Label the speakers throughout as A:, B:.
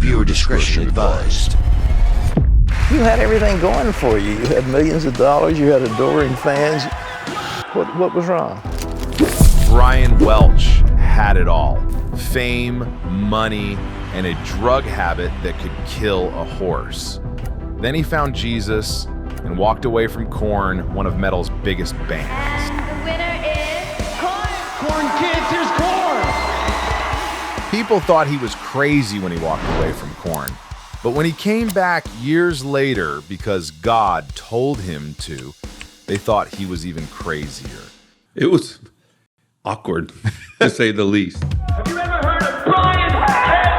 A: Viewer discretion advised.
B: You had everything going for you. You had millions of dollars, you had adoring fans. What was wrong?
C: Brian Welch had it all. Fame, money, and a drug habit that could kill a horse. Then he found Jesus and walked away from Korn, one of metal's biggest bands.
D: And the winner is Korn!
E: Korn kids, here's Korn!
C: People thought he was crazy when he walked away from Korn. But when he came back years later because God told him to, they thought he was even crazier.
F: It was awkward, to say the least.
E: Have you ever heard of Brian Head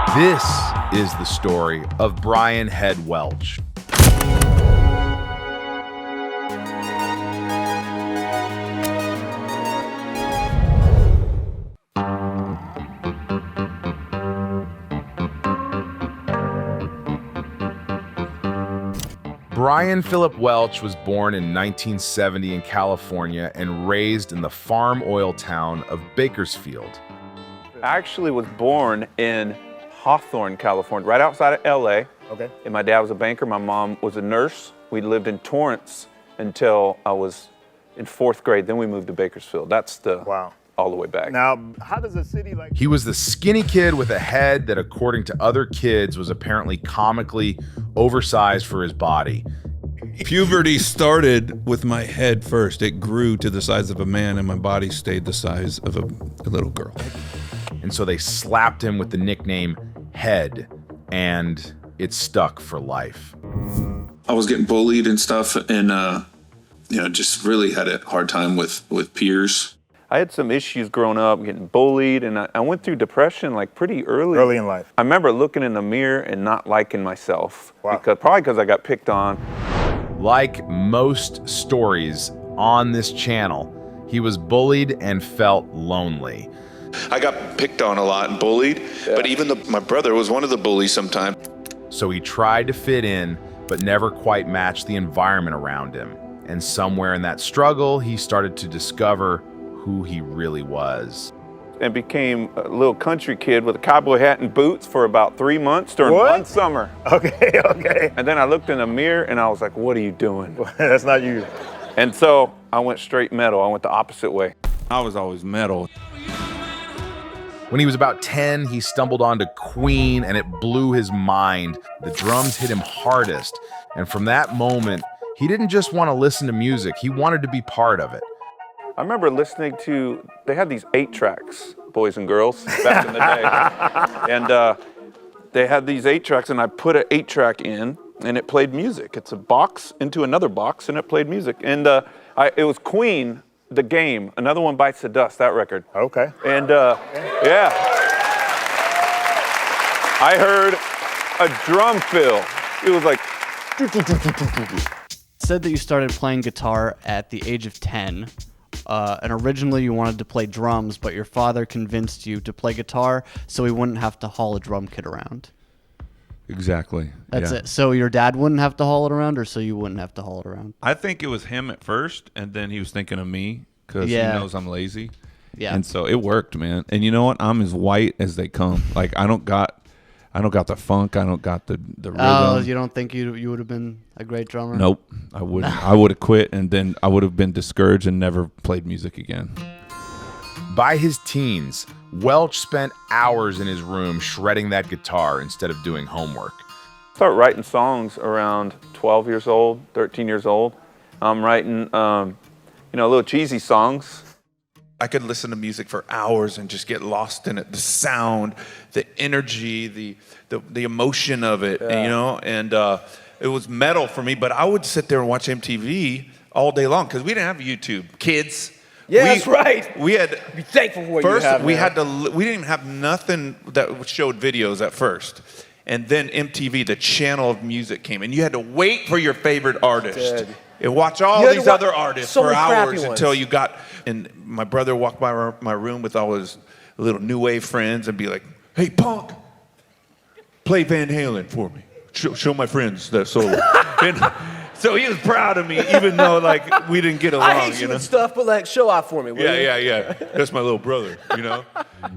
E: Welch?
C: This is the story of Brian Head Welch. Brian Philip Welch was born in 1970 in California and raised in the farm oil town of Bakersfield.
G: I actually was born in Hawthorne, California, right outside of LA.
B: Okay.
G: And my dad was a banker, my mom was a nurse. We lived in Torrance until I was in 4th grade. Then we moved to Bakersfield. That's the all the way back.
B: Now, how does a city like...
C: He was the skinny kid with a head that, according to other kids, was apparently comically oversized for his body.
F: Puberty started with my head first. It grew to the size of a man, and my body stayed the size of a little girl.
C: And so they slapped him with the nickname Head, and it stuck for life.
H: I was getting bullied and stuff, and just really had a hard time with peers.
G: I had some issues growing up, getting bullied, and I went through depression like pretty early.
B: Early in life.
G: I remember looking in the mirror and not liking myself.
B: Wow.
G: Probably because I got picked on.
C: Like most stories on this channel, he was bullied and felt lonely.
H: I got picked on a lot and bullied, but even my brother was one of the bullies sometimes.
C: So he tried to fit in, but never quite matched the environment around him. And somewhere in that struggle, he started to discover who he really was.
G: And became a little country kid with a cowboy hat and boots for about 3 months during one summer.
B: Okay.
G: And then I looked in the mirror and I was like, what are you doing?
B: That's not you.
G: And so I went straight metal. I went the opposite way.
F: I was always metal.
C: When he was about 10, he stumbled onto Queen and it blew his mind. The drums hit him hardest. And from that moment, he didn't just want to listen to music, he wanted to be part of it.
G: I remember listening to, they had these 8-tracks, boys and girls, back in the day. And they had these 8-tracks, and I put an 8-track in, and it played music. It's a box into another box, and it played music. And it was Queen, The Game, Another One Bites the Dust, that record.
B: Okay.
G: And yeah. I heard a drum fill. It was like...
I: Said that you started playing guitar at the age of 10. And originally you wanted to play drums, but your father convinced you to play guitar so he wouldn't have to haul a drum kit around.
F: Exactly.
I: That's it. So your dad wouldn't have to haul it around, or so you wouldn't have to haul it around?
F: I think it was him at first, and then he was thinking of me because he knows I'm lazy.
I: Yeah.
F: And so it worked, man. And you know what? I'm as white as they come. Like I don't got the funk. I don't got the rhythm.
I: Oh, you don't think you would have been a great drummer?
F: Nope, I wouldn't. I would have quit, and then I would have been discouraged and never played music again.
C: By his teens, Welch spent hours in his room shredding that guitar instead of doing homework.
G: Start writing songs around 12 years old, 13 years old. I'm writing, little cheesy songs.
J: I could listen to music for hours and just get lost in it. The sound, the energy, the emotion of it, and it was metal for me. But I would sit there and watch MTV all day long because we didn't have YouTube. Kids.
B: Yeah, that's right.
J: We had
B: be thankful for what
J: first,
B: you have.
J: We
B: now.
J: had to. We didn't even have nothing that showed videos at first. And then MTV, the channel of music came, and you had to wait for your favorite artist. And watch all these other artists for hours until you got. And my brother walked by my room with all his little new wave friends and be like, "Hey, punk, play Van Halen for me. Show my friends that solo." And So he was proud of me, even though like we didn't get along.
K: I hate you and stuff, but like show off for me. Will you?
J: Yeah. That's my little brother, you know.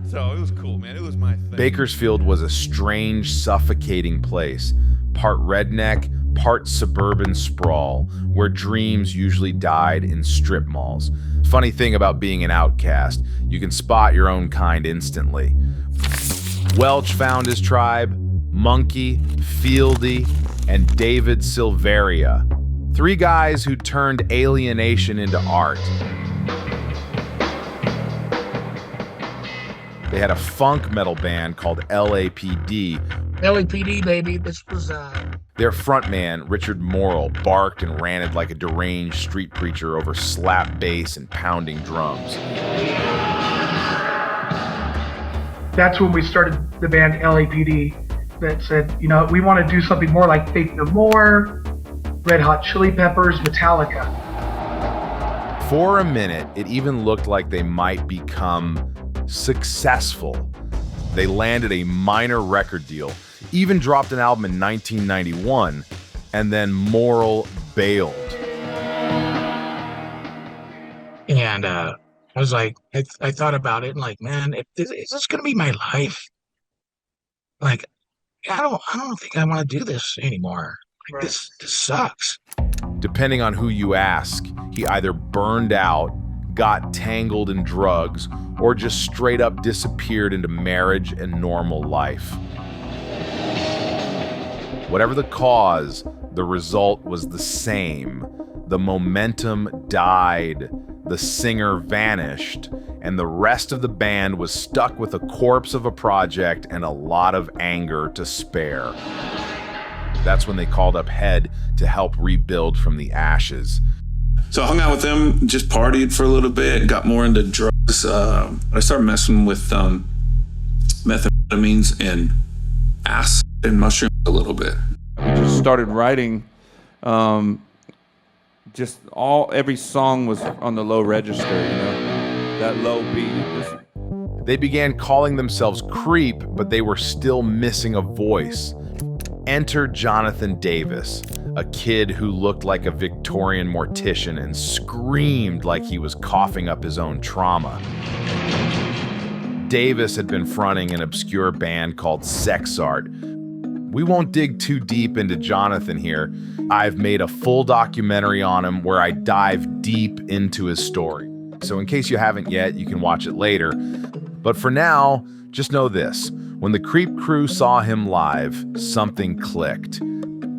J: So it was cool, man. It was my thing.
C: Bakersfield was a strange, suffocating place, part redneck, part suburban sprawl, where dreams usually died in strip malls. Funny thing about being an outcast, you can spot your own kind instantly. Welch found his tribe: Monkey, Fieldy, and David Silveria. 3 guys who turned alienation into art. They had a funk metal band called LAPD.
L: LAPD, baby. This was
C: Their frontman, Richard Morrill, barked and ranted like a deranged street preacher over slap bass and pounding drums.
L: That's when we started the band LAPD. That said, you know, we want to do something more like Faith No More, Red Hot Chili Peppers, Metallica.
C: For a minute, it even looked like they might become successful. They landed a minor record deal, even dropped an album in 1991, and then Morrill bailed.
L: And I was like, I thought about it and like, man, is this going to be my life? Like, I don't think I want to do this anymore. Like, this sucks.
C: Depending on who you ask, he either burned out, got tangled in drugs, or just straight up disappeared into marriage and normal life. Whatever the cause, the result was the same. The momentum died, the singer vanished, and the rest of the band was stuck with a corpse of a project and a lot of anger to spare. That's when they called up Head to help rebuild from the ashes.
H: So I hung out with them, just partied for a little bit, got more into drugs. I started messing with methamphetamines and acid and mushrooms a little bit.
J: We just started writing. Every song was on the low register, you know, that low beat.
C: They began calling themselves Creep, but they were still missing a voice. Enter Jonathan Davis, a kid who looked like a Victorian mortician and screamed like he was coughing up his own trauma. Davis had been fronting an obscure band called Sex Art. We won't dig too deep into Jonathan here. I've made a full documentary on him where I dive deep into his story. So in case you haven't yet, you can watch it later. But for now, just know this. When the Creep crew saw him live, something clicked.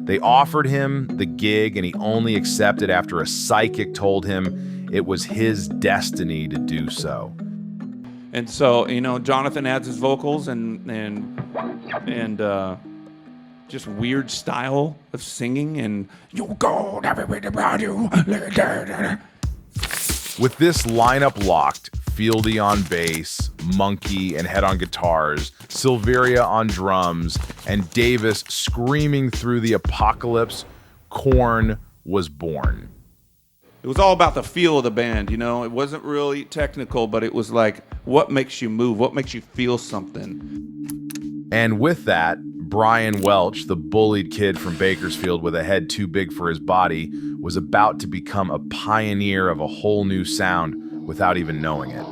C: They offered him the gig and he only accepted after a psychic told him it was his destiny to do so.
J: And so, you know, Jonathan adds his vocals and just weird style of singing and you go everybody around you.
C: With this lineup locked, Fieldy on bass, Monkey and Head on guitars, Silveria on drums, and Davis screaming through the apocalypse, Korn was born.
J: It was all about the feel of the band, you know? It wasn't really technical, but it was like, what makes you move? What makes you feel something?
C: And with that, Brian Welch, the bullied kid from Bakersfield with a head too big for his body, was about to become a pioneer of a whole new sound without even knowing it.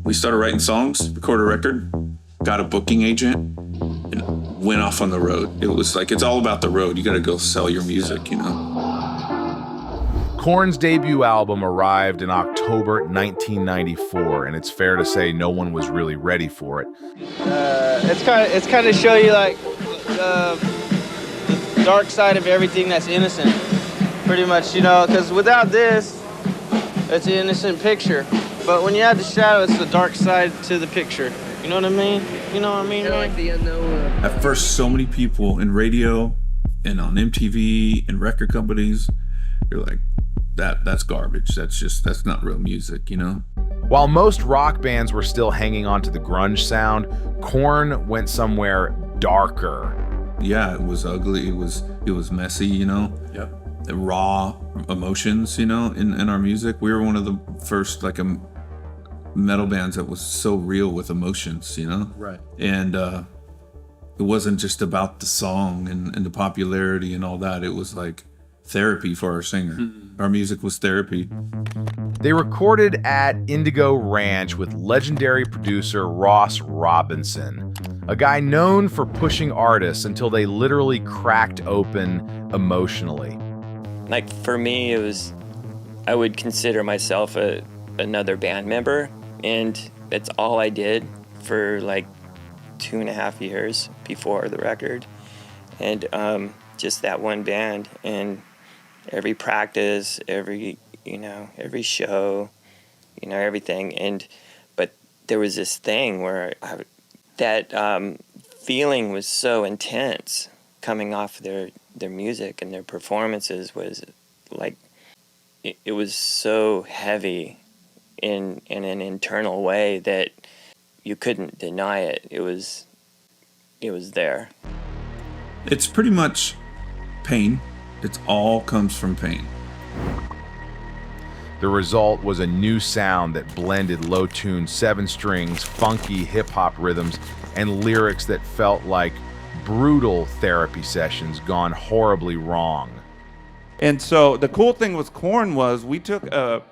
H: We started writing songs, recorded a record, got a booking agent, and went off on the road. It was like, it's all about the road. You got to go sell your music, you know?
C: Korn's debut album arrived in October 1994, and it's fair to say no one was really ready for it.
M: It's kind of show you like the dark side of everything that's innocent, pretty much, you know, because without this, it's an innocent picture. But when you add the shadow, it's the dark side to the picture. You know what I mean? You know what I mean, man? Like the unknown.
H: At first, so many people in radio and on MTV and record companies, they're like, that's garbage. That's not real music, you know?
C: While most rock bands were still hanging on to the grunge sound, Korn went somewhere darker.
H: yeah, it was ugly. It was messy, you know.
J: Yep.
H: The raw emotions, you know, in our music. We were one of the first like metal bands that was so real with emotions, you know.
J: Right.
H: And it wasn't just about the song and the popularity and all that. It was like therapy for our singer. Our music was therapy.
C: They recorded at Indigo Ranch with legendary producer Ross Robinson, a guy known for pushing artists until they literally cracked open emotionally.
N: Like for me, I would consider myself another band member, and that's all I did for like 2.5 years before the record. And just that one band, and every practice, every show, everything. But there was this thing where that feeling was so intense coming off their music, and their performances was like, it was so heavy in an internal way that you couldn't deny it. It was there.
H: It's pretty much pain. It all comes from pain.
C: The result was a new sound that blended low-tuned 7-strings, funky hip-hop rhythms, and lyrics that felt like brutal therapy sessions gone horribly wrong.
G: And so the cool thing with Korn was we took a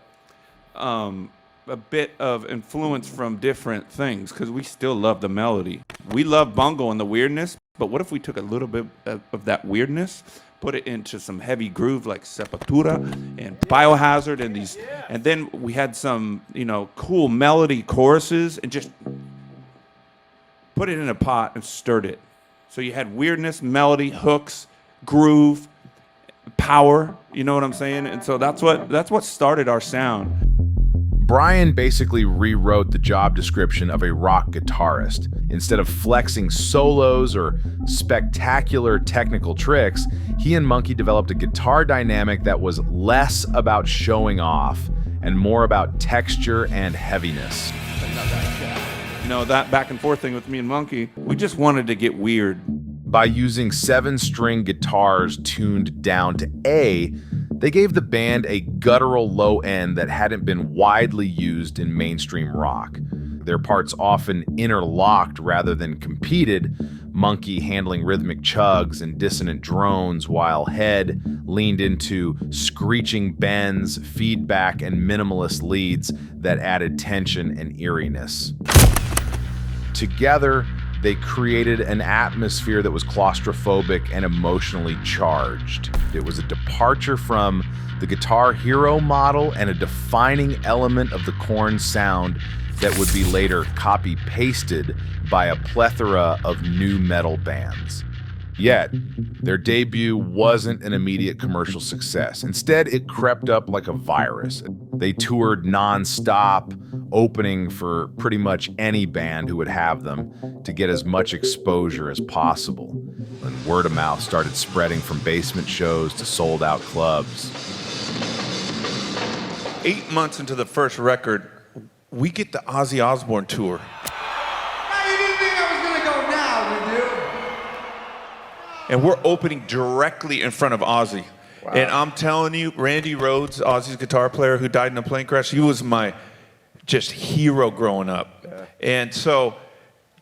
G: bit of influence from different things, because we still love the melody. We love bongo and the weirdness, but what if we took a little bit of that weirdness, put it into some heavy groove like Sepultura and Biohazard and these, and then we had some, cool melody choruses, and just put it in a pot and stirred it. So you had weirdness, melody, hooks, groove, power, you know what I'm saying? And so that's what started our sound.
C: Brian basically rewrote the job description of a rock guitarist. Instead of flexing solos or spectacular technical tricks, he and Monkey developed a guitar dynamic that was less about showing and more about texture and heaviness.
G: That back and forth thing with me and Monkey, we just wanted to get weird.
C: By using 7-string guitars tuned down to A, they gave the band a guttural low end that hadn't been widely used in mainstream rock. Their parts often interlocked rather than competed, Monkey handling rhythmic chugs and dissonant drones, while Head leaned into screeching bends, feedback, and minimalist leads that added tension and eeriness. Together, they created an atmosphere that was claustrophobic and emotionally charged. It was a departure from the Guitar Hero model and a defining element of the Korn sound that would be later copy-pasted by a plethora of new metal bands. Yet, their debut wasn't an immediate commercial success. Instead, it crept up like a virus. They toured non-stop, opening for pretty much any band who would have them to get as much exposure as possible. And word of mouth started spreading from basement shows to sold-out clubs.
J: 8 months into the first record, we get the Ozzy Osbourne tour. And we're opening directly in front of Ozzy. Wow. And I'm telling you, Randy Rhoads, Ozzy's guitar player who died in a plane crash, he was my just hero growing up. Yeah. And so,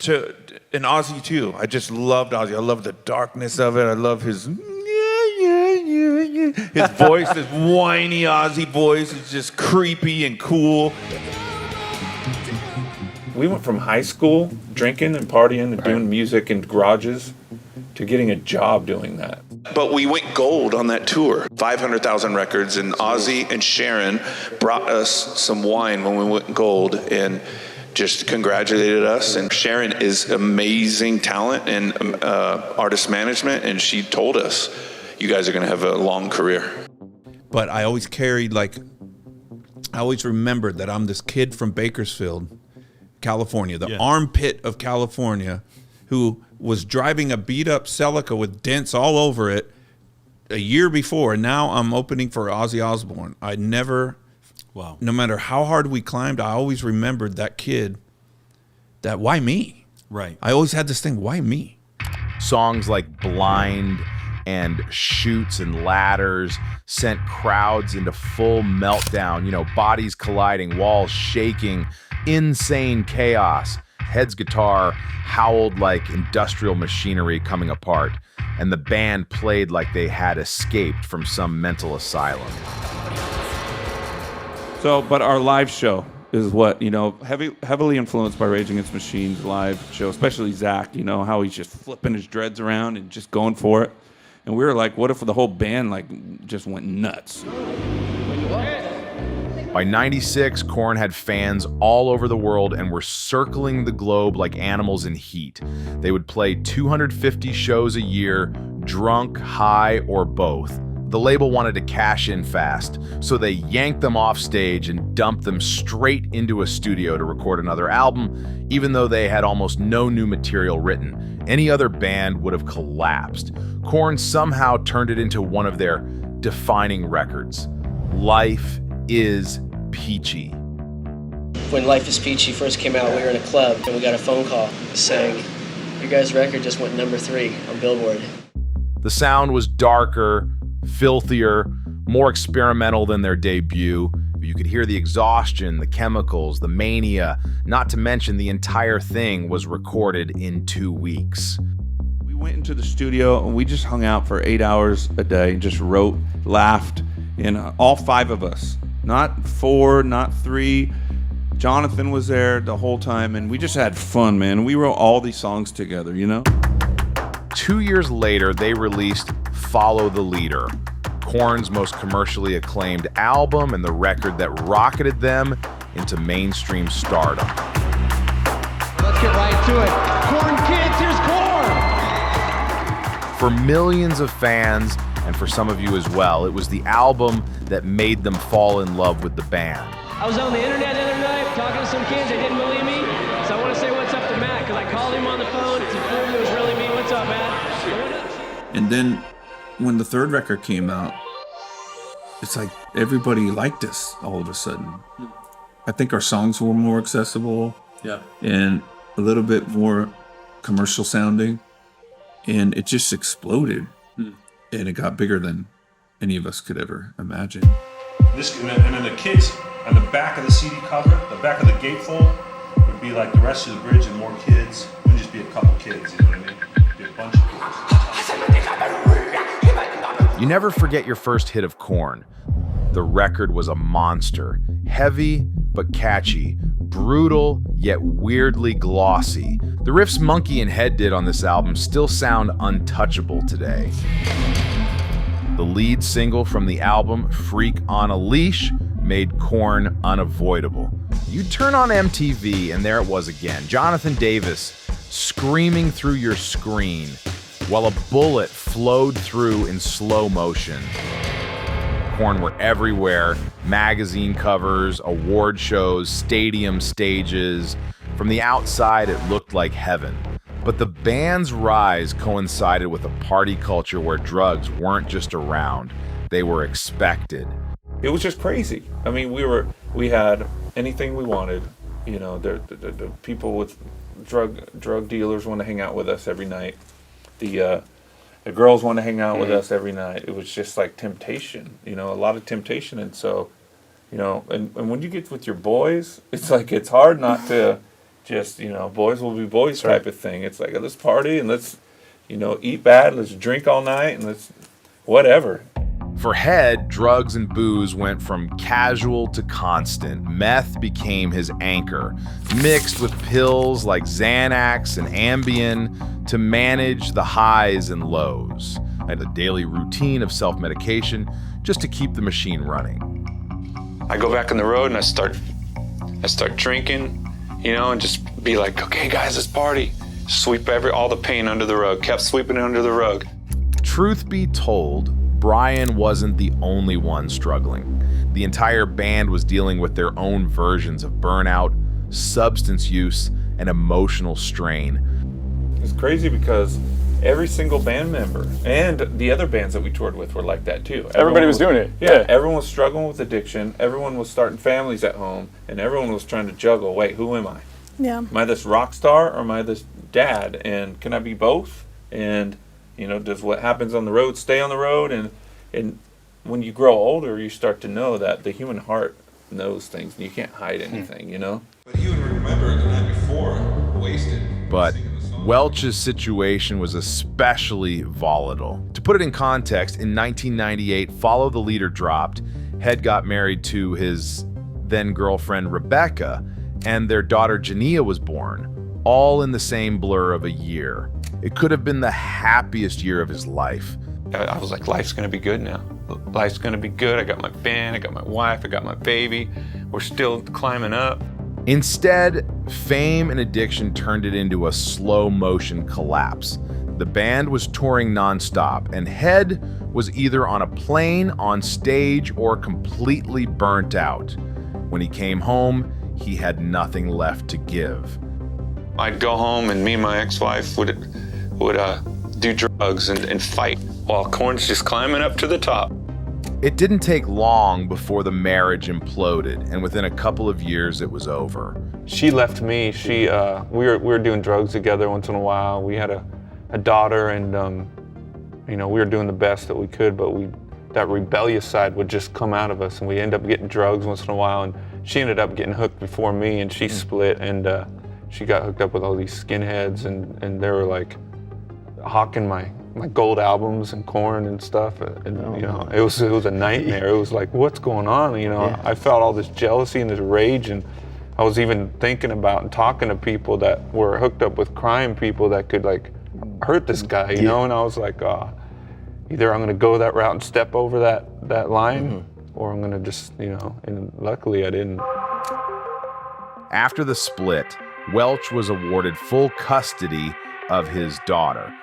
J: and Ozzy too. I just loved Ozzy. I love the darkness of it. I love his his voice, this whiny Ozzy voice. It's just creepy and cool. We went from high school, drinking and partying and doing music in garages, to getting a job doing that.
H: But we went gold on that tour. 500,000 records, and Ozzy and Sharon brought us some wine when we went gold and just congratulated us. And Sharon is amazing talent and artist management, and she told us, you guys are going to have a long career.
F: But I always I always remembered that I'm this kid from Bakersfield, California, the armpit of California, who was driving a beat-up Celica with dents all over it a year before, and now I'm opening for Ozzy Osbourne. I never, no matter how hard we climbed, I always remembered that kid, that why me?
O: Right.
F: I always had this thing, why me?
C: Songs like Blind and Chutes and Ladders sent crowds into full meltdown, bodies colliding, walls shaking, insane chaos. Head's guitar howled like industrial machinery coming apart, and the band played like they had escaped from some mental asylum.
G: So, but our live show is what, heavily influenced by Rage Against the Machine's live show, especially Zach, how he's just flipping his dreads around and just going for it. And we were like, what if the whole band just went nuts?
C: By 96, Korn had fans all over the world and were circling the globe like animals in heat. They would play 250 shows a year, drunk, high, or both. The label wanted to cash in fast, so they yanked them off stage and dumped them straight into a studio to record another album, even though they had almost no new material written. Any other band would have collapsed. Korn somehow turned it into one of their defining records. Life is Peachy.
K: When Life is Peachy first came out, we were in a club and we got a phone call saying, your guys' record just went number 3 on Billboard.
C: The sound was darker, filthier, more experimental than their debut. You could hear the exhaustion, the chemicals, the mania, not to mention the entire thing was recorded in 2 weeks.
G: We went into the studio and we just hung out for 8 hours a day and just wrote, laughed, and all 5 of us. Not 4, not 3. Jonathan was there the whole time, and we just had fun, man. We wrote all these songs together,
C: 2 years later, they released Follow the Leader, Korn's most commercially acclaimed album and the record that rocketed them into mainstream stardom.
E: Let's get right to it. Korn kids, here's Korn!
C: For millions of fans, and for some of you as well, it was the album that made them fall in love with the band.
O: I was on the internet the other night talking to some kids. They didn't believe me, so I want to say what's up to Matt, because I called him on the phone to prove it was really me. What's up, Matt?
F: And then when the third record came out, it's like everybody liked us all of a sudden. I think our songs were more accessible, and a little bit more commercial sounding, and it just exploded. And it got bigger than any of us could ever imagine.
P: And then the kids on the back of the CD cover, the back of the gatefold, would be like the rest of the bridge and more kids. It wouldn't just be a couple kids, you know what I mean? It'd be a bunch of kids.
C: You never forget your first hit of Korn. The record was a monster, heavy but catchy, brutal yet weirdly glossy. The riffs Monkey and Head did on this album still sound untouchable today. The lead single from the album, Freak on a Leash, made Korn unavoidable. You turn on MTV and there it was again, Jonathan Davis screaming through your screen while a bullet flowed through in slow motion. Korn were everywhere, magazine covers, award shows, stadium stages. From the outside, it looked like heaven. But the band's rise coincided with a party culture where drugs weren't just around, they were expected.
G: It was just crazy. I mean, we had anything we wanted. The people with drug dealers want to hang out with us every night. The girls want to hang out with us every night. It was just like temptation, a lot of temptation. And so, and when you get with your boys, it's like it's hard not to just, boys will be boys type of thing. It's like, let's party and let's, eat bad, let's drink all night and let's whatever.
C: For Head, drugs and booze went from casual to constant. Meth became his anchor, mixed with pills like Xanax and Ambien to manage the highs and lows. I had a daily routine of self-medication just to keep the machine running.
H: I go back on the road and I start drinking, and just be like, okay guys, let's party. Sweep all the pain under the rug, kept sweeping it under the rug.
C: Truth be told, Brian wasn't the only one struggling. The entire band was dealing with their own versions of burnout, substance use, and emotional strain.
G: It's crazy because every single band member and the other bands that we toured with were like that too.
Q: Everybody was doing it.
G: Yeah, everyone was struggling with addiction. Everyone was starting families at home, and everyone was trying to juggle. Wait, who am I?
R: Yeah.
G: Am I this rock star or am I this dad? And can I be both? And, you know, does what happens on the road stay on the road? And when you grow older, you start to know that the human heart knows things, and you can't hide anything, you know?
F: But you would remember the night before, wasted.
C: But Welch's situation was especially volatile. To put it in context, in 1998, Follow the Leader dropped. Head got married to his then girlfriend Rebecca, and their daughter Jania was born, all in the same blur of a year. It could have been the happiest year of his life.
G: I was like, life's gonna be good now. Life's gonna be good. I got my band, I got my wife, I got my baby. We're still climbing up.
C: Instead, fame and addiction turned it into a slow motion collapse. The band was touring nonstop, and Head was either on a plane, on stage, or completely burnt out. When he came home, he had nothing left to give.
G: I'd go home, and me and my ex-wife would do drugs and fight while Korn's just climbing up to the top.
C: It didn't take long before the marriage imploded, and within a couple of years, it was over.
G: She left me. We were doing drugs together once in a while. We had a daughter, and you know, we were doing the best that we could, but that rebellious side would just come out of us, and we end up getting drugs once in a while. And she ended up getting hooked before me, and she split, and she got hooked up with all these skinheads, and they were like hawking my gold albums and Korn and stuff, and you know, it was a nightmare. It was like, what's going on? You know, I felt all this jealousy and this rage, and I was even thinking about and talking to people that were hooked up with crime people that could like hurt this guy, you know, and I was like, either I'm gonna go that route and step over that line, or I'm gonna just, you know, and luckily I didn't.
C: After the split, Welch was awarded full custody of his daughter.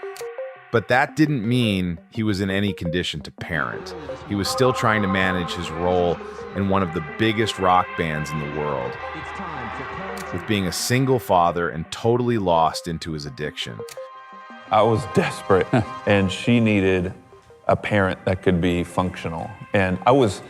C: But that didn't mean he was in any condition to parent. He was still trying to manage his role in one of the biggest rock bands in the world, with being a single father and totally lost into his addiction.
G: I was desperate, and she needed a parent that could be functional. And I was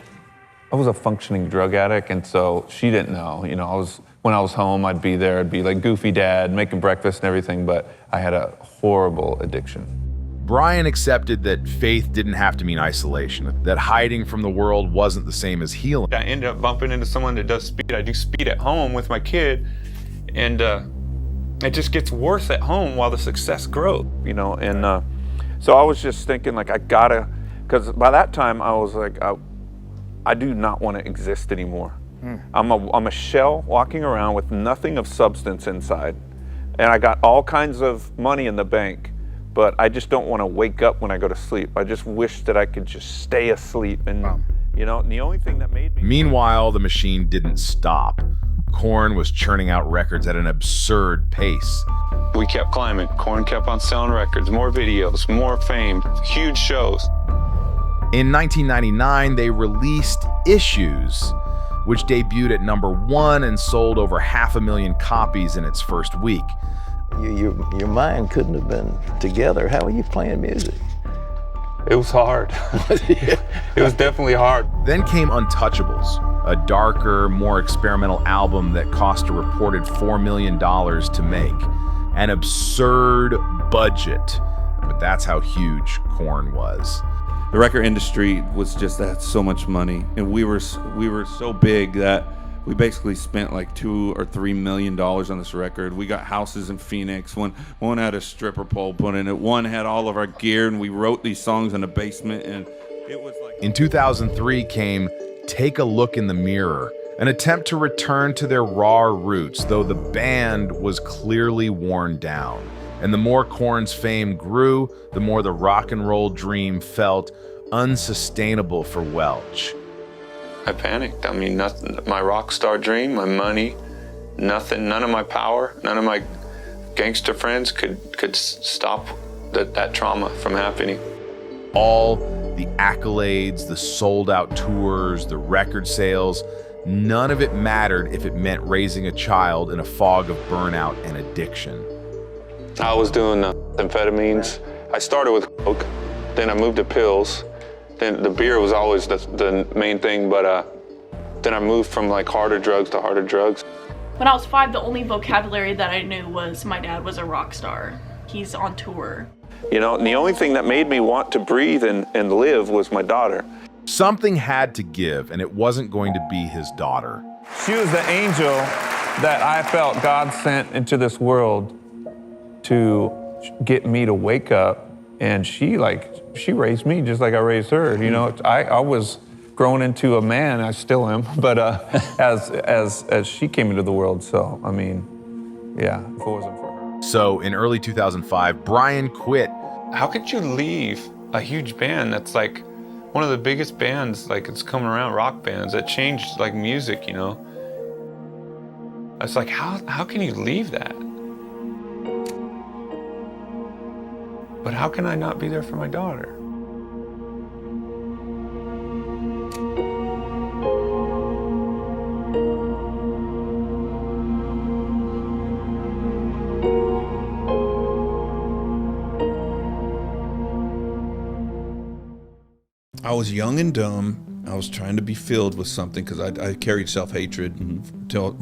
G: a functioning drug addict, and so she didn't know. You know, when I was home, I'd be there. I'd be like goofy dad, making breakfast and everything, but I had a horrible addiction.
C: Brian accepted that faith didn't have to mean isolation, that hiding from the world wasn't the same as healing.
G: I ended up bumping into someone that does speed. I do speed at home with my kid, and it just gets worse at home while the success grows, you know. And so I was just thinking, like, I gotta, because by that time I was like, I do not want to exist anymore. I'm a shell walking around with nothing of substance inside, and I got all kinds of money in the bank, but I just don't want to wake up when I go to sleep. I just wish that I could just stay asleep, and you know, and the only thing that made me...
C: Meanwhile, the machine didn't stop. Korn was churning out records at an absurd pace.
G: We kept climbing. Korn kept on selling records, more videos, more fame, huge shows.
C: In 1999, they released Issues, which debuted at #1 and sold over 500,000 copies in its first week.
B: Your mind couldn't have been together. How were you playing music?
G: It was hard. It was definitely hard.
C: Then came Untouchables, a darker, more experimental album that cost a reported $4 million to make. An absurd budget, but that's how huge Korn was.
G: The record industry was just had so much money, and we were so big that we basically spent like $2 or $3 million on this record. We got houses in Phoenix. One had a stripper pole put in it. One had all of our gear, and we wrote these songs in the basement. And it was like...
C: In 2003 came Take a Look in the Mirror, an attempt to return to their raw roots, though the band was clearly worn down. And the more Korn's fame grew, the more the rock and roll dream felt unsustainable for Welch.
G: I panicked. I mean, nothing. My rock star dream, my money, nothing. None of my power, none of my gangster friends could stop that trauma from happening.
C: All the accolades, the sold-out tours, the record sales, none of it mattered if it meant raising a child in a fog of burnout and addiction.
G: I was doing amphetamines. I started with coke, then I moved to pills. Then the beer was always the main thing, but then I moved from like harder drugs to harder drugs.
Q: When I was 5, the only vocabulary that I knew was my dad was a rock star. He's on tour.
G: You know, and the only thing that made me want to breathe and live was my daughter.
C: Something had to give, and it wasn't going to be his daughter.
G: She was the angel that I felt God sent into this world to get me to wake up, and she raised me just like I raised her. You know, I was grown into a man, I still am, but as she came into the world. So I mean, yeah, if it wasn't for her.
C: So in early 2005, Brian quit.
G: How could you leave a huge band that's like one of the biggest bands, like it's coming around, rock bands that changed like music, you know? It's like, how can you leave that? But how can I not be there for my daughter?
F: I was young and dumb. I was trying to be filled with something because I carried self-hatred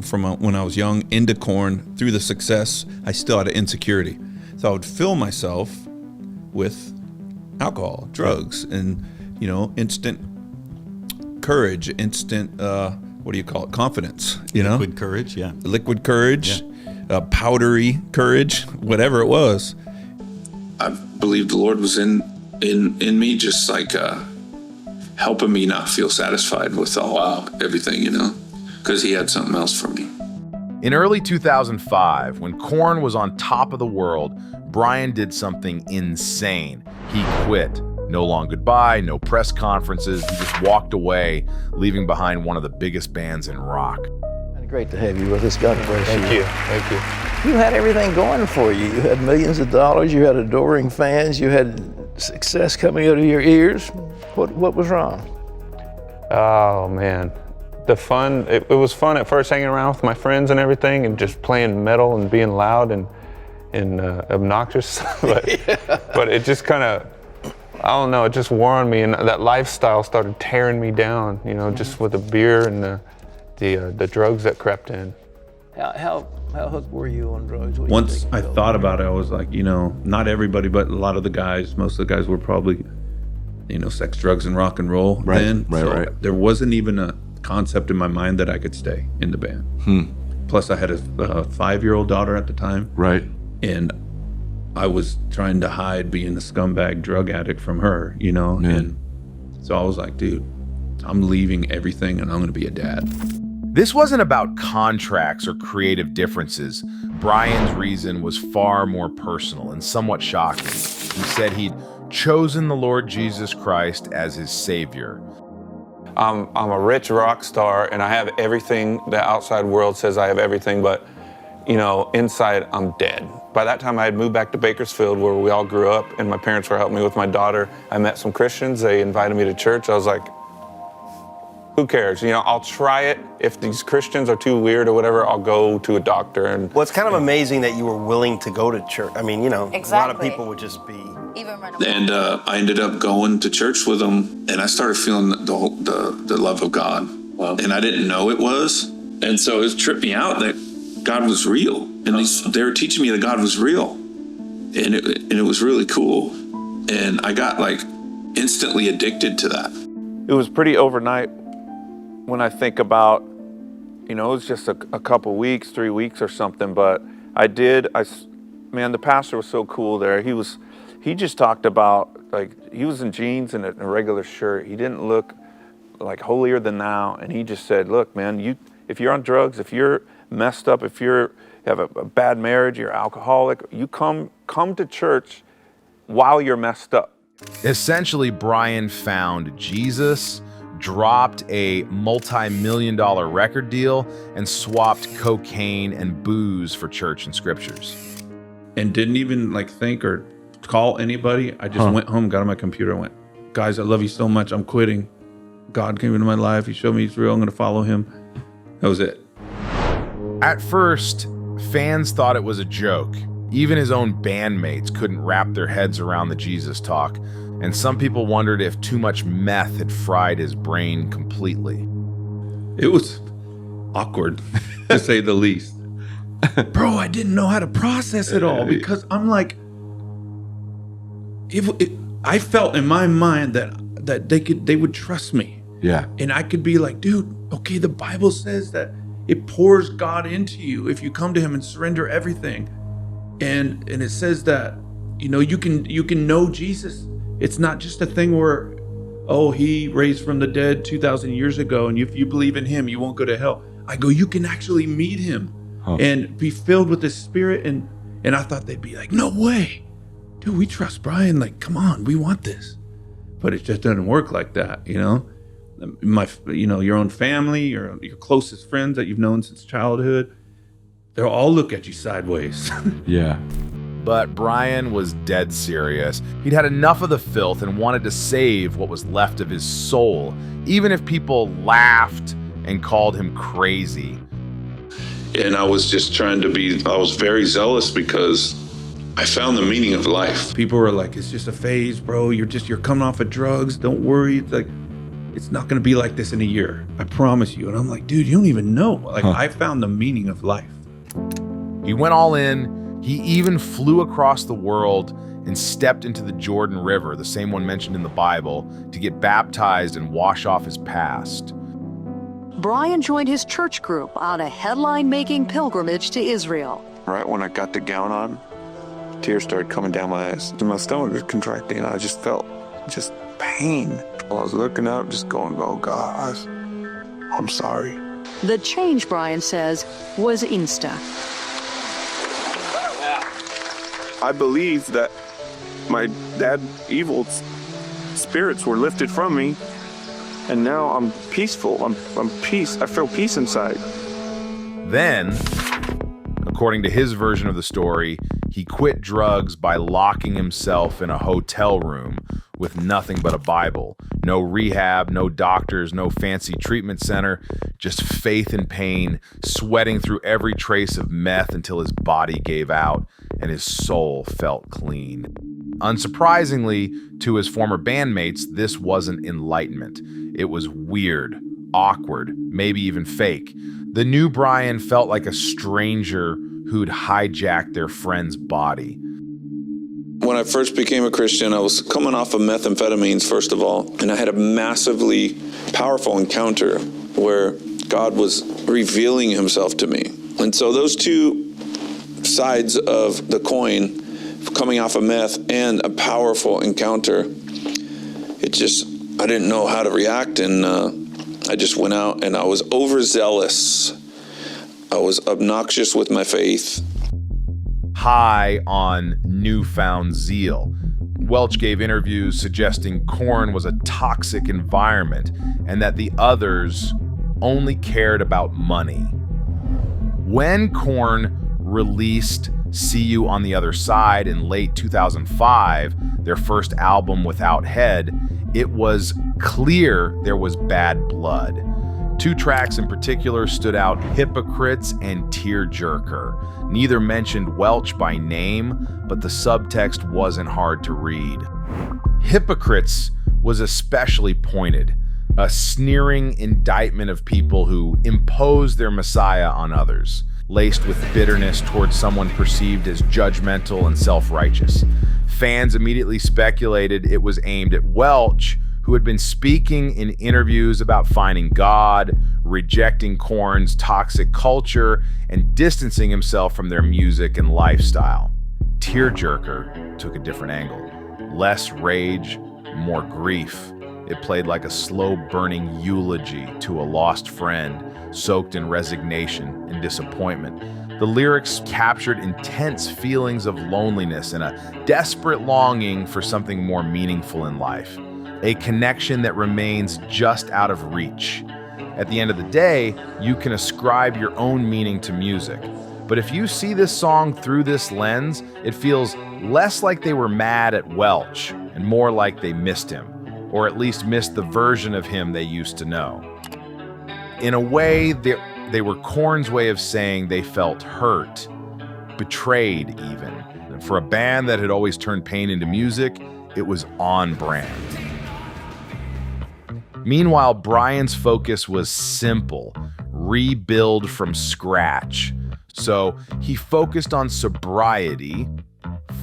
F: from when I was young into Korn. Through the success, I still had an insecurity. So I would fill myself with alcohol, drugs, and, you know, instant courage, instant, what do you call it, confidence, you know?
Q: Liquid courage, yeah.
F: Liquid courage, powdery courage, whatever it was.
H: I believe the Lord was in me, just like helping me not feel satisfied with everything, you know, because he had something else for me.
C: In early 2005, when Korn was on top of the world, Brian did something insane. He quit. No long goodbye, no press conferences. He just walked away, leaving behind one of the biggest bands in rock.
B: Great to have you with us. God bless you.
G: Thank you. Thank you.
B: You had everything going for you. You had millions of dollars. You had adoring fans. You had success coming out of your ears. What was wrong?
G: Oh man, the fun. It was fun at first, hanging around with my friends and everything, and just playing metal and being loud and obnoxious. but it just kind of, I don't know, it just wore on me, and that lifestyle started tearing me down. You know, just with the beer and the drugs that crept in.
B: How hooked were you on drugs?
F: Once I thought about it, I was like, you know, not everybody, but a lot of the guys, most of the guys were probably, you know, sex, drugs, and rock and roll then. Right. There wasn't even a concept in my mind that I could stay in the band. Plus, I had a 5-year-old daughter at the time.
Q: Right.
F: And I was trying to hide being a scumbag drug addict from her, you know?
Q: Yeah.
F: And so I was like, dude, I'm leaving everything and I'm going to be a dad.
C: This wasn't about contracts or creative differences. Brian's reason was far more personal and somewhat shocking. He said he'd chosen the Lord Jesus Christ as his savior.
G: I'm a rich rock star, and I have everything the outside world says I have everything, but, you know, inside I'm dead. By that time, I had moved back to Bakersfield, where we all grew up, and my parents were helping me with my daughter. I met some Christians. They invited me to church. I was like, who cares? You know, I'll try it. If these Christians are too weird or whatever, I'll go to a doctor. And
R: well, it's kind of amazing that you were willing to go to church. I mean, you know, a lot of people would just be.
H: And I ended up going to church with them, and I started feeling the love of God. Wow. And I didn't know it was. And so it tripped me out that God was real. And they were teaching me that God was real. And it was really cool. And I got like instantly addicted to that.
G: It was pretty overnight when I think about, you know, it was just a couple weeks, 3 weeks or something, but man, the pastor was so cool there. He just talked about, like, he was in jeans and a regular shirt. He didn't look like holier than thou. And he just said, look, man, if you're on drugs, if you're messed up, if you have a bad marriage, you're alcoholic, you come to church while you're messed up.
C: Essentially, Brian found Jesus, dropped a multi-million-dollar record deal, and swapped cocaine and booze for church and scriptures.
F: And didn't even like think or call anybody. I just went home, got on my computer, and went, guys, I love you so much. I'm quitting. God came into my life. He showed me he's real. I'm going to follow him. That was it.
C: At first, fans thought it was a joke. Even his own bandmates couldn't wrap their heads around the Jesus talk, and some people wondered if too much meth had fried his brain completely.
F: It was awkward, to say the least. Bro, I didn't know how to process it all, because I'm like, I felt in my mind that they would trust me.
C: Yeah.
F: And I could be like, dude, okay, the Bible says that it pours God into you if you come to him and surrender everything. And it says that, you know, you can know Jesus. It's not just a thing where, oh, he raised from the dead 2,000 years ago, and if you believe in him, you won't go to hell. I go, you can actually meet him and be filled with the Spirit. And I thought they'd be like, no way. Dude, we trust Brian. Like, come on, we want this. But it just doesn't work like that, you know? Your own family, your closest friends that you've known since childhood, they'll all look at you sideways.
C: Yeah. But Brian was dead serious. He'd had enough of the filth and wanted to save what was left of his soul, even if people laughed and called him crazy.
H: And I was just I was very zealous because I found the meaning of life.
F: People were like, it's just a phase, bro. You're coming off of drugs. Don't worry. It's like, it's not going to be like this in a year. I promise you. And I'm like, dude, you don't even know. Like, I found the meaning of life.
C: He went all in. He even flew across the world and stepped into the Jordan River, the same one mentioned in the Bible, to get baptized and wash off his past.
Q: Brian joined his church group on a headline-making pilgrimage to Israel.
G: Right when I got the gown on, tears started coming down my eyes. And my stomach was contracting, and I just felt just pain. I was looking up, just going, oh God, I'm sorry.
Q: The change, Brian says, was instant.
G: I believe that my evil spirits were lifted from me, and now I'm peaceful. I'm peace. I feel peace inside.
C: Then, according to his version of the story, he quit drugs by locking himself in a hotel room with nothing but a Bible. No rehab, no doctors, no fancy treatment center, just faith and pain, sweating through every trace of meth until his body gave out and his soul felt clean. Unsurprisingly, to his former bandmates, this wasn't enlightenment. It was weird, awkward, maybe even fake. The new Brian felt like a stranger who'd hijacked their friend's body.
H: When I first became a Christian, I was coming off of methamphetamines, first of all, and I had a massively powerful encounter where God was revealing himself to me. And so those two sides of the coin, coming off of meth and a powerful encounter, I didn't know how to react, and I just went out and I was overzealous. I was obnoxious with my faith.
C: High on newfound zeal. Welch gave interviews suggesting Korn was a toxic environment and that the others only cared about money. When Korn released See You on the Other Side in late 2005, their first album without Head, it was clear there was bad blood. Two tracks in particular stood out, Hypocrites and Tearjerker. Neither mentioned Welch by name, but the subtext wasn't hard to read. Hypocrites was especially pointed, a sneering indictment of people who impose their messiah on others, laced with bitterness towards someone perceived as judgmental and self-righteous. Fans immediately speculated it was aimed at Welch, who had been speaking in interviews about finding God, rejecting Korn's toxic culture, and distancing himself from their music and lifestyle. Tearjerker took a different angle. Less rage, more grief. It played like a slow-burning eulogy to a lost friend, soaked in resignation and disappointment. The lyrics captured intense feelings of loneliness and a desperate longing for something more meaningful in life. A connection that remains just out of reach. At the end of the day, you can ascribe your own meaning to music. But if you see this song through this lens, it feels less like they were mad at Welch and more like they missed him, or at least missed the version of him they used to know. In a way, they were Korn's way of saying they felt hurt, betrayed even. And for a band that had always turned pain into music, it was on brand. Meanwhile, Brian's focus was simple: rebuild from scratch. So he focused on sobriety,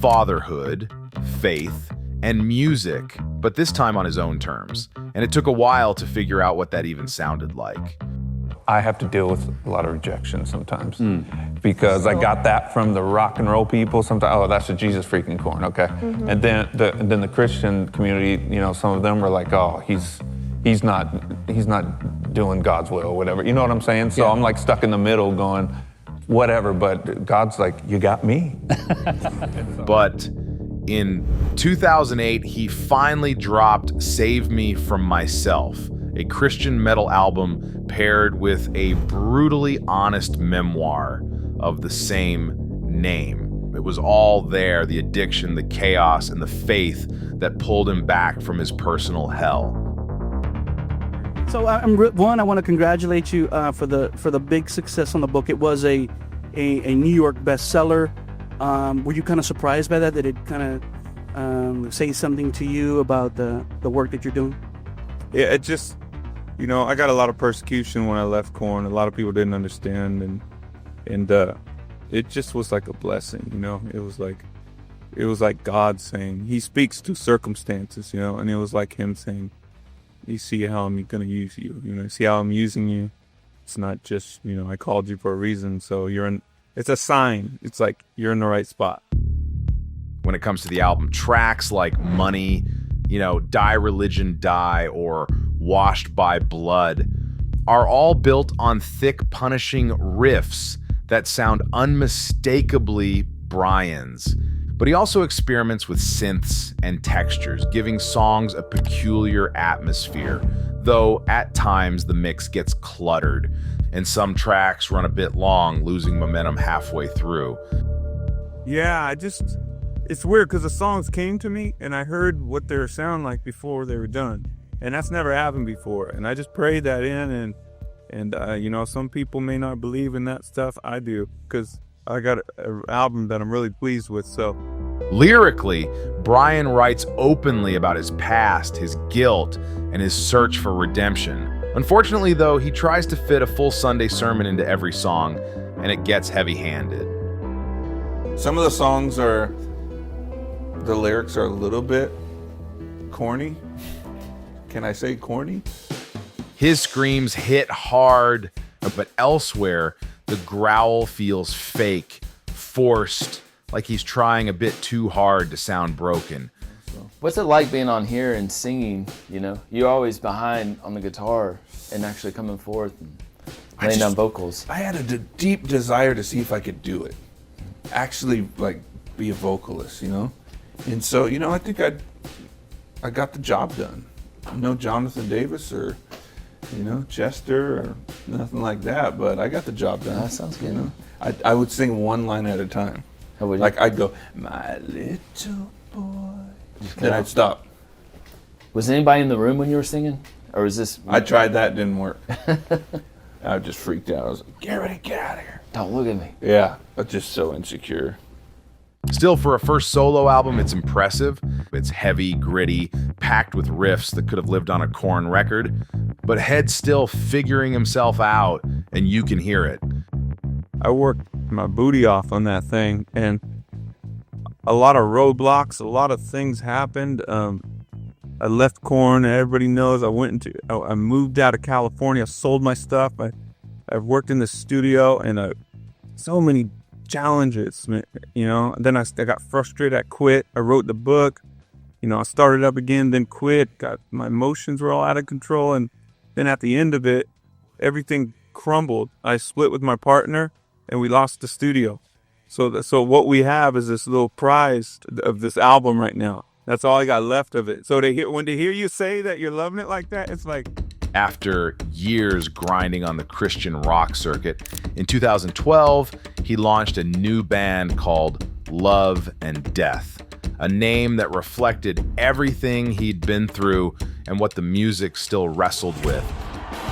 C: fatherhood, faith, and music, but this time on his own terms. And it took a while to figure out what that even sounded like.
G: I have to deal with a lot of rejection sometimes because I got that from the rock and roll people. Sometimes, oh, that's a Jesus freaking Korn, okay. And then the Christian community, you know, some of them were like, oh, he's not doing God's will, or whatever. You know what I'm saying? So I'm like stuck in the middle, going, whatever. But God's like, you got me.
C: But in 2008, he finally dropped "Save Me From Myself," a Christian metal album paired with a brutally honest memoir of the same name. It was all there, the addiction, the chaos, and the faith that pulled him back from his personal hell.
S: So I want to congratulate you for the big success on the book. It was a New York bestseller. Were you kind of surprised by that? Did it kind of say something to you about the work that you're doing?
F: Yeah, it just, you know, I got a lot of persecution when I left Korn. A lot of people didn't understand, and it just was like a blessing, you know. It was like God saying, He speaks to circumstances, you know, and it was like Him saying, you see how I'm gonna use you, you know, see how I'm using you. It's not just, you know, I called you for a reason, so it's a sign. It's like you're in the right spot.
C: When it comes to the album, tracks like Money, you know, Die Religion Die, or Washed by Blood are all built on thick, punishing riffs that sound unmistakably Brian's. But he also experiments with synths and textures, giving songs a peculiar atmosphere, though at times the mix gets cluttered, and some tracks run a bit long, losing momentum halfway through.
F: Yeah, it's weird because the songs came to me and I heard what they sound like before they were done. And that's never happened before. And I just prayed that in, and you know, some people may not believe in that stuff. I do, because I got an album that I'm really pleased with, so.
C: Lyrically, Brian writes openly about his past, his guilt, and his search for redemption. Unfortunately, though, he tries to fit a full Sunday sermon into every song, and it gets heavy-handed.
F: Some of the songs the lyrics are a little bit corny. Can I say corny?
C: His screams hit hard, but elsewhere, the growl feels fake, forced, like he's trying a bit too hard to sound broken.
T: What's it like being on here and singing, you know? You're always behind on the guitar and actually coming forth and laying down vocals.
F: I had a deep desire to see if I could do it. Actually, like, be a vocalist, you know? And so, you know, I think I got the job done. No Jonathan Davis or, you know, Chester or nothing like that, but I got the job done.
T: That sounds good.
F: You know? I would sing one line at a time.
T: How would you?
F: Like, I'd go, my little boy. Then I'd stop.
T: Was anybody in the room when you were singing? Or was this...
F: I tried that, didn't work. I just freaked out. I was like, get ready, get out of here.
T: Don't look at me.
F: Yeah, I was just so insecure.
C: Still, for a first solo album, it's impressive. It's heavy, gritty, packed with riffs that could have lived on a Korn record, but Head's still figuring himself out, and you can hear it.
F: I worked my booty off on that thing, and a lot of roadblocks, a lot of things happened. I left Korn, and everybody knows I moved out of California, sold my stuff. I've worked in the studio, and so many challenges, you know. Then I got frustrated. I quit. I wrote the book. You know, I started up again, then quit. My emotions were all out of control, and then at the end of it, everything crumbled. I split with my partner, and we lost the studio. So what we have is this little prize of this album right now. That's all I got left of it. So when they hear you say that you're loving it like that, it's like.
C: After years grinding on the Christian rock circuit, in 2012, he launched a new band called Love and Death, a name that reflected everything he'd been through and what the music still wrestled with.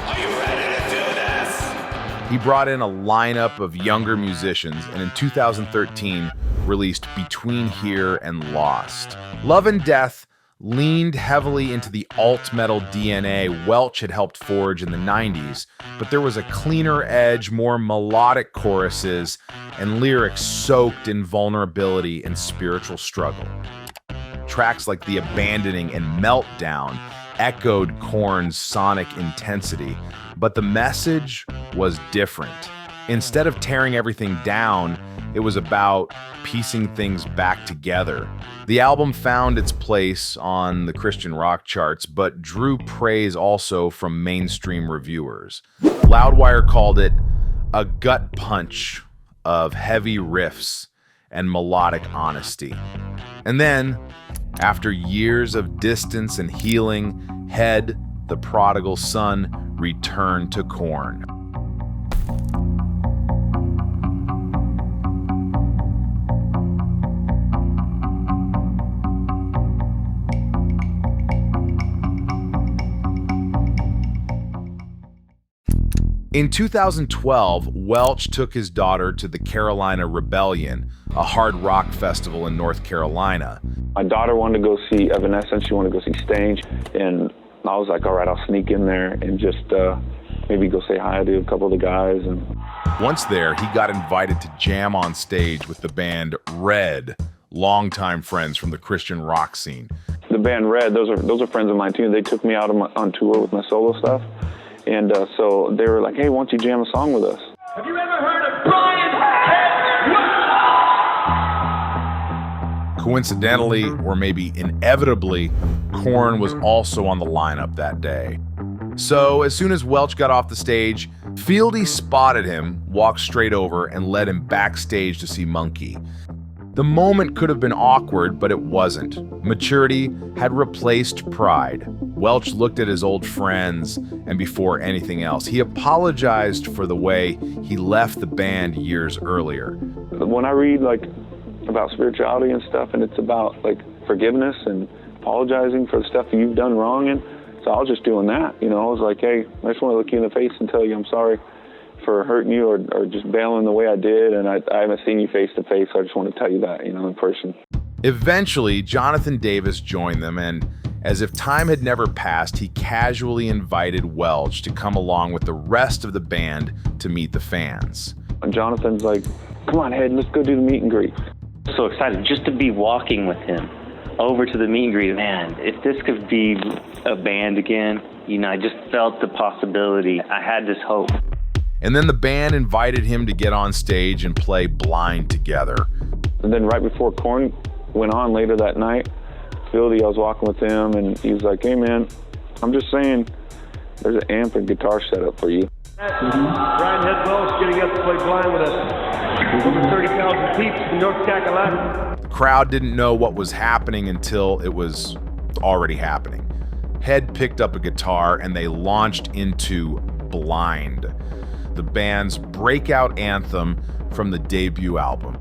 E: Are you ready to do this?
C: He brought in a lineup of younger musicians, and in 2013 released Between Here and Lost. Love and Death leaned heavily into the alt-metal DNA Welch had helped forge in the 90s, but there was a cleaner edge, more melodic choruses, and lyrics soaked in vulnerability and spiritual struggle. tracks like The Abandoning and Meltdown echoed Korn's sonic intensity, but the message was different. Instead of tearing everything down, it was about piecing things back together. The album found its place on the Christian rock charts, but drew praise also from mainstream reviewers. Loudwire called it a gut punch of heavy riffs and melodic honesty. And then, after years of distance and healing, Head, the prodigal son, returned to Korn. In 2012, Welch took his daughter to the Carolina Rebellion, a hard rock festival in North Carolina.
G: My daughter wanted to go see Evanescence, she wanted to go see Stage, and I was like, all right, I'll sneak in there and just maybe go say hi to a couple of the guys. And
C: once there, he got invited to jam on stage with the band Red, longtime friends from the Christian rock scene.
G: The band Red, those are friends of mine too. They took me out on tour with my solo stuff. And so they were like, hey, why don't you jam a song with us?
E: Have you ever heard of Brian Welch?
C: Coincidentally, or maybe inevitably, Korn was also on the lineup that day. So as soon as Welch got off the stage, Fieldy spotted him, walked straight over, and led him backstage to see Monkey. The moment could have been awkward, but it wasn't. Maturity had replaced pride. Welch looked at his old friends, and before anything else, he apologized for the way he left the band years earlier.
G: When I read about spirituality and stuff, and it's about forgiveness and apologizing for the stuff you've done wrong, and so I was just doing that. I was like, hey, I just want to look you in the face and tell you I'm sorry for hurting you or just bailing the way I did, and I haven't seen you face to face, so I just want to tell you that, in person.
C: Eventually, Jonathan Davis joined them, and as if time had never passed, he casually invited Welch to come along with the rest of the band to meet the fans.
G: And Jonathan's like, come on, Head, let's go do the meet and greet.
U: So excited just to be walking with him over to the meet and greet. Man, if this could be a band again, I just felt the possibility. I had this hope.
C: And then the band invited him to get on stage and play Blind together.
G: And then right before Korn went on later that night, Fieldy, I was walking with him, and he was like, hey man, I'm just saying, there's an amp and guitar set up for you.
E: Brian Welch getting up to play Blind with us. Over 30,000 peeps in North Carolina.
C: The crowd didn't know what was happening until it was already happening. Head picked up a guitar and they launched into Blind, the band's breakout anthem from the debut album.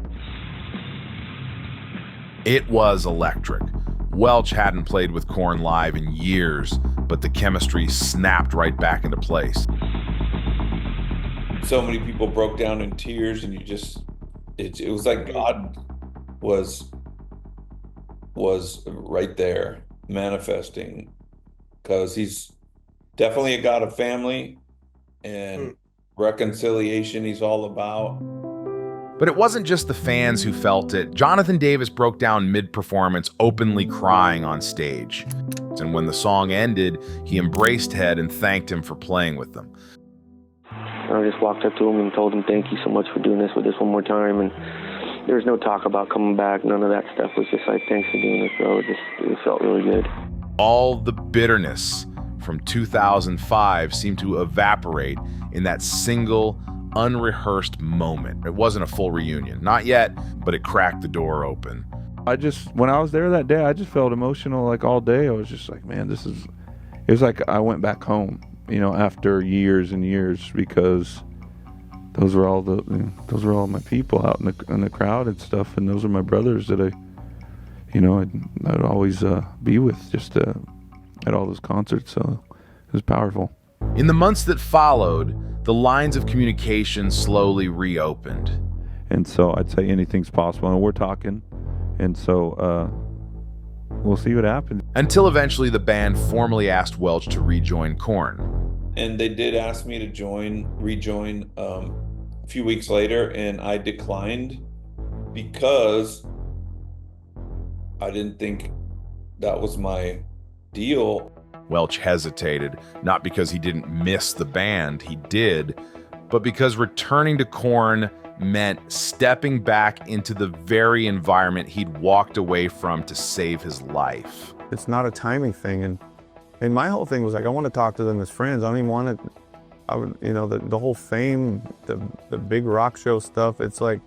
C: It was electric. Welch hadn't played with Korn live in years, but the chemistry snapped right back into place.
J: So many people broke down in tears, and it was like God was right there manifesting, because he's definitely a God of family and reconciliation he's all about.
C: But it wasn't just the fans who felt it. Jonathan Davis broke down mid-performance, openly crying on stage. And when the song ended, he embraced Head and thanked him for playing with them.
U: I just walked up to him and told him, thank you so much for doing this with us one more time. And there was no talk about coming back. None of that stuff. It was just like, thanks for doing this, bro. It felt really good.
C: All the bitterness from 2005 seemed to evaporate in that single, unrehearsed moment. It wasn't a full reunion. Not yet, but it cracked the door open.
V: When I was there that day, I just felt emotional all day. I was just like, man, it was like I went back home, after years and years, because those were all my people out in the crowd and stuff, and those are my brothers that I'd always be with just at all those concerts. So it was powerful.
C: In the months that followed, the lines of communication slowly reopened.
V: And so I'd say anything's possible, and we're talking, and so we'll see what happens.
C: Until eventually the band formally asked Welch to rejoin Korn.
J: And they did ask me to rejoin a few weeks later, and I declined because I didn't think
A: that was my deal.
C: Welch hesitated, not because he didn't miss the band, he did, but because returning to Korn meant stepping back into the very environment he'd walked away from to save his life.
D: It's not a timing thing, and my whole thing was like, I want to talk to them as friends. I don't even want to, the whole fame, the big rock show stuff, it's like,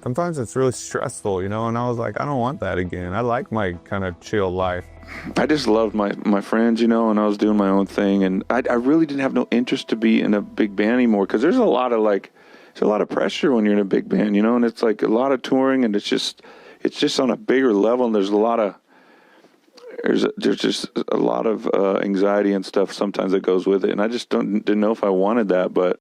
D: sometimes it's really stressful, and I was like, I don't want that again. I like my kind of chill life.
G: I just loved my friends, and I was doing my own thing, and I really didn't have no interest to be in a big band anymore, because there's a lot of pressure when you're in a big band, and it's like a lot of touring, and it's just on a bigger level, and there's just a lot of anxiety and stuff sometimes that goes with it, and I just didn't know if I wanted that, but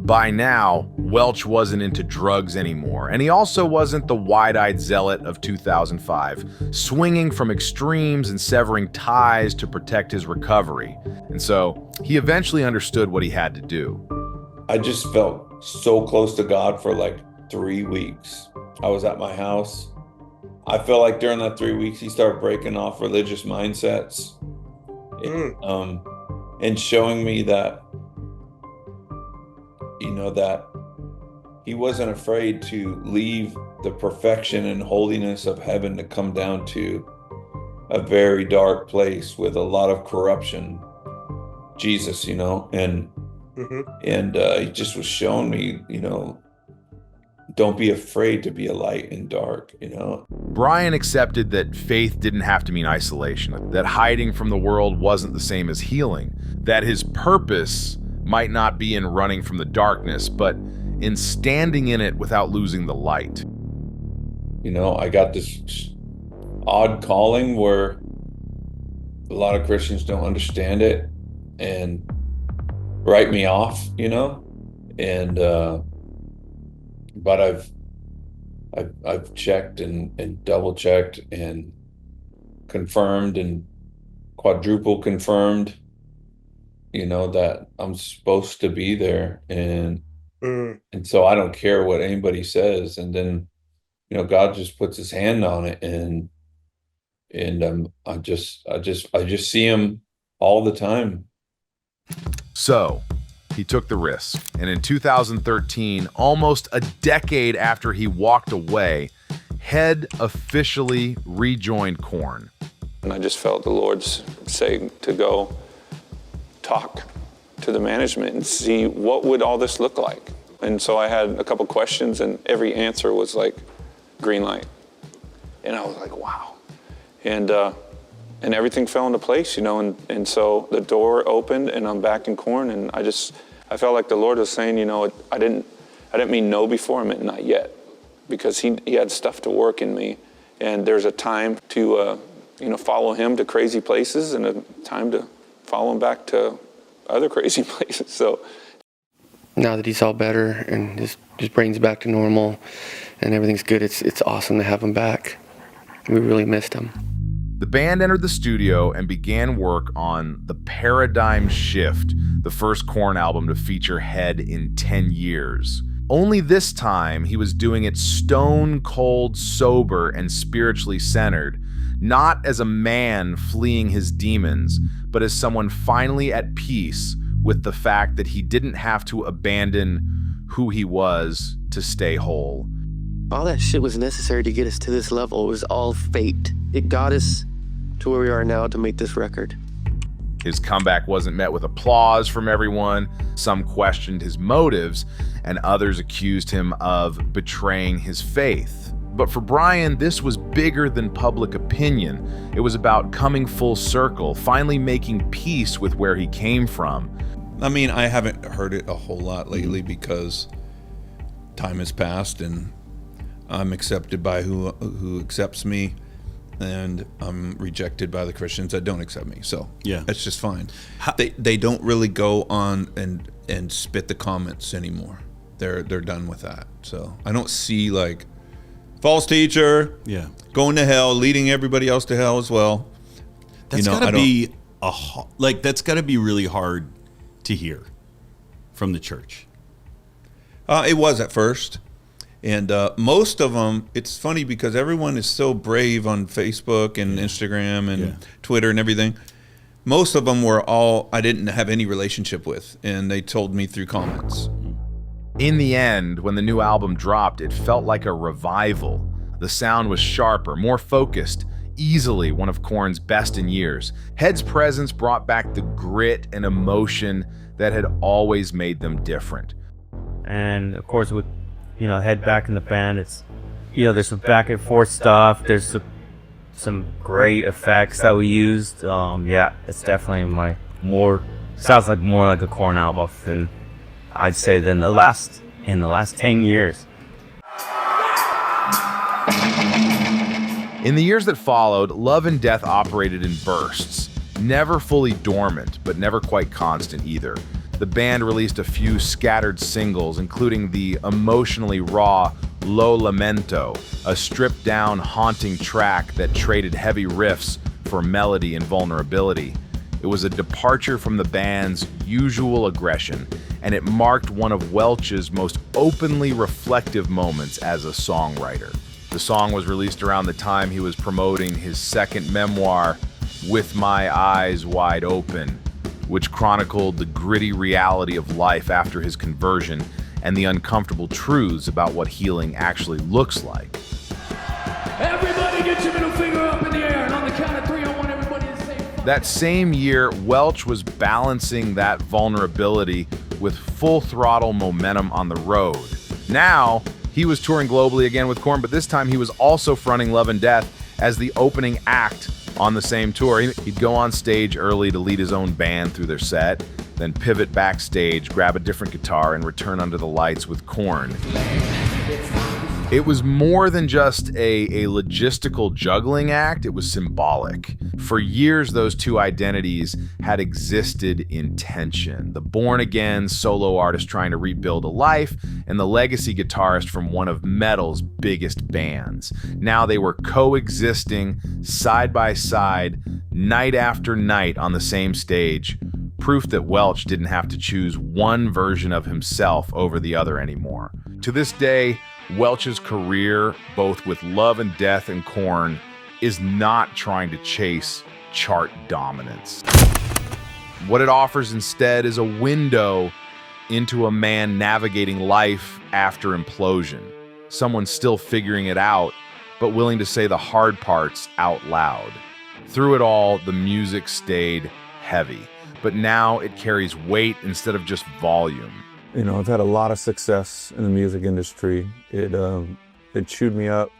C: by now, Welch wasn't into drugs anymore, and he also wasn't the wide-eyed zealot of 2005, swinging from extremes and severing ties to protect his recovery. And so he eventually understood what he had to do.
A: I just felt so close to God for like 3 weeks. I was at my house. I felt like during that 3 weeks, he started breaking off religious mindsets and showing me that, that he wasn't afraid to leave the perfection and holiness of heaven to come down to a very dark place with a lot of corruption. Jesus, and he just was showing me, don't be afraid to be a light in dark,
C: Brian accepted that faith didn't have to mean isolation, that hiding from the world wasn't the same as healing, that his purpose might not be in running from the darkness, but in standing in it without losing the light.
A: I got this odd calling where a lot of Christians don't understand it and write me off, and but I've checked and double checked and confirmed and quadruple confirmed, that I'm supposed to be there, and so I don't care what anybody says, and then God just puts his hand on it, and I just see him all the time.
C: So he took the risk, and in 2013, almost a decade after he walked away, Head officially rejoined Korn.
G: And I just felt the Lord's saying to go talk to the management and see what would all this look like. And so I had a couple questions, and every answer was like, green light. And I was like, wow. And everything fell into place, and so the door opened, and I'm back in Korn, and I felt like the Lord was saying, I didn't mean no before, I meant not yet, because he had stuff to work in me, and there's a time to follow him to crazy places, and a time to follow him back to other crazy places. So
U: now that he's all better and his brain's back to normal and everything's good, it's awesome to have him back. We really missed him.
C: The band entered the studio and began work on The Paradigm Shift, the first Korn album to feature Head in 10 years. Only this time, he was doing it stone cold sober and spiritually centered, not as a man fleeing his demons, but as someone finally at peace with the fact that he didn't have to abandon who he was to stay whole.
U: All that shit was necessary to get us to this level. It was all fate. It got us to where we are now to make this record.
C: His comeback wasn't met with applause from everyone. Some questioned his motives, and others accused him of betraying his faith. But for Brian, this was bigger than public opinion. It was about coming full circle, finally making peace with where he came from.
F: I mean, I haven't heard it a whole lot lately because time has passed and I'm accepted by who accepts me, and I'm rejected by the Christians that don't accept me. So
W: yeah,
F: it's just fine. They don't really go on and spit the comments anymore. They're done with that. So I don't see like false teacher, going to hell, leading everybody else to hell as well.
W: That's gotta be that's gotta be really hard to hear from the church.
F: It was at first, And most of them, it's funny because everyone is so brave on Facebook and Instagram and Twitter and everything. Most of them were all I didn't have any relationship with, and they told me through comments.
C: In the end, when the new album dropped, it felt like a revival. The sound was sharper, more focused, easily one of Korn's best in years. Head's presence brought back the grit and emotion that had always made them different.
I: And of course, with Head back in the band, it's there's some back and forth stuff. There's some great effects that we used. It's definitely sounds like more like a Korn album than I'd say than the last 10 years.
C: In the years that followed, Love and Death operated in bursts, never fully dormant, but never quite constant either. The band released a few scattered singles, including the emotionally raw Lo Lamento, a stripped-down, haunting track that traded heavy riffs for melody and vulnerability. It was a departure from the band's usual aggression, and it marked one of Welch's most openly reflective moments as a songwriter. The song was released around the time he was promoting his second memoir, With My Eyes Wide Open, which chronicled the gritty reality of life after his conversion and the uncomfortable truths about what healing actually looks like.
L: Everybody get your middle finger up in the air, and on the count of 3, I want everybody to say fuck.
C: That same year, Welch was balancing that vulnerability with full throttle momentum on the road. Now, he was touring globally again with Korn, but this time he was also fronting Love and Death as the opening act on the same tour. He'd go on stage early to lead his own band through their set, then pivot backstage, grab a different guitar, and return under the lights with Korn. It was more than just a logistical juggling act, it was symbolic. For years, those two identities had existed in tension. The born-again solo artist trying to rebuild a life, and the legacy guitarist from one of metal's biggest bands. Now they were coexisting, side by side, night after night on the same stage. Proof that Welch didn't have to choose one version of himself over the other anymore. To this day, Welch's career, both with Love and Death and Korn, is not trying to chase chart dominance. What it offers instead is a window into a man navigating life after implosion. Someone still figuring it out, but willing to say the hard parts out loud. Through it all, the music stayed heavy, but now it carries weight instead of just volume.
D: I've had a lot of success in the music industry. It chewed me up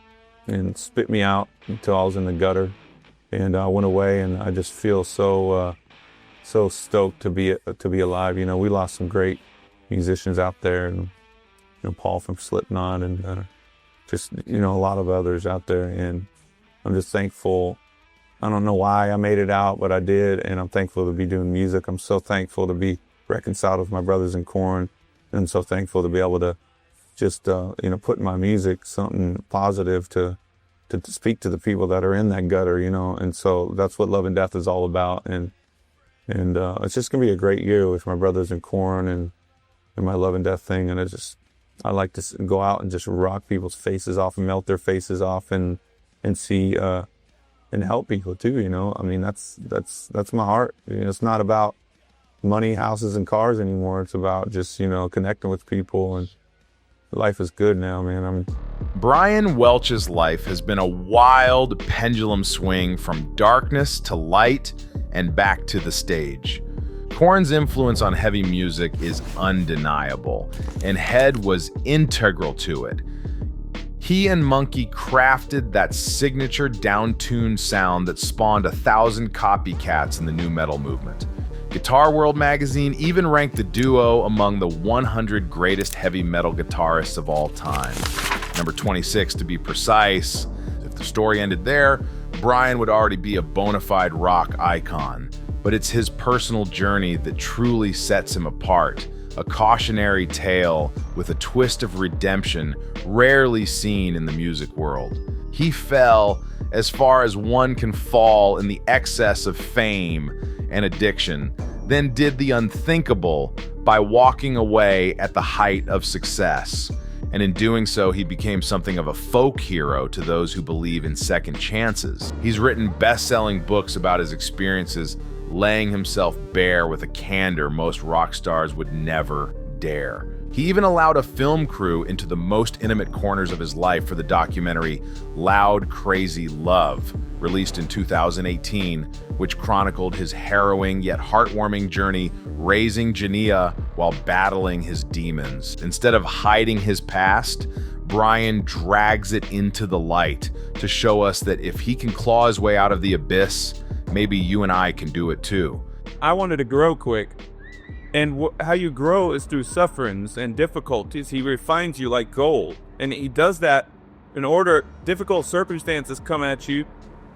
D: and spit me out until I was in the gutter, and I went away. And I just feel so stoked to be alive. We lost some great musicians out there, and Paul from Slipknot, and just a lot of others out there. And I'm just thankful. I don't know why I made it out, but I did, and I'm thankful to be doing music. I'm so thankful to be reconciled with my brothers in Korn. And so thankful to be able to just, put in my music something positive to speak to the people that are in that gutter, And so that's what Love and Death is all about. And it's just going to be a great year with my brothers in Korn and my Love and Death thing. And I like to go out and just rock people's faces off and melt their faces off and see, and help people too, I mean, that's my heart. It's not about money, houses, and cars anymore. It's about just, connecting with people, and life is good now, man.
C: Brian Welch's life has been a wild pendulum swing from darkness to light and back to the stage. Korn's influence on heavy music is undeniable, and Head was integral to it. He and Monkey crafted that signature down-tuned sound that spawned 1,000 copycats in the nu metal movement. Guitar World magazine even ranked the duo among the 100 greatest heavy metal guitarists of all time. Number 26 to be precise. If the story ended there, Brian would already be a bona fide rock icon. But it's his personal journey that truly sets him apart. A cautionary tale with a twist of redemption rarely seen in the music world. He fell as far as one can fall in the excess of fame and addiction, then did the unthinkable by walking away at the height of success. And in doing so, he became something of a folk hero to those who believe in second chances. He's written best-selling books about his experiences, laying himself bare with a candor most rock stars would never dare. He even allowed a film crew into the most intimate corners of his life for the documentary Loud, Crazy Love, released in 2018, which chronicled his harrowing yet heartwarming journey raising Jania while battling his demons. Instead of hiding his past, Brian drags it into the light to show us that if he can claw his way out of the abyss, maybe you and I can do it too.
D: I wanted to grow quick. And how you grow is through sufferings and difficulties. He refines you like gold. And he does that in order difficult circumstances come at you,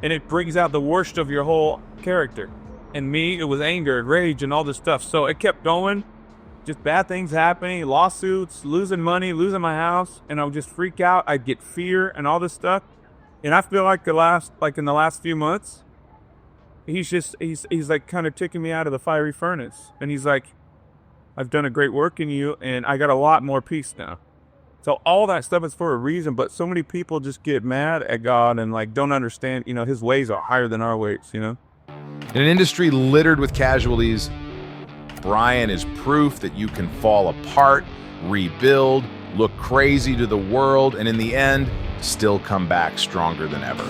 D: and it brings out the worst of your whole character. And me, it was anger and rage and all this stuff. So it kept going. Just bad things happening, lawsuits, losing money, losing my house. And I would just freak out. I'd get fear and all this stuff. And I feel like in the last few months, he's like kind of taking me out of the fiery furnace. And he's like, I've done a great work in you, and I got a lot more peace now. So all that stuff is for a reason, but so many people just get mad at God and like don't understand, his ways are higher than our ways, In
C: an industry littered with casualties, Brian is proof that you can fall apart, rebuild, look crazy to the world, and in the end, still come back stronger than ever.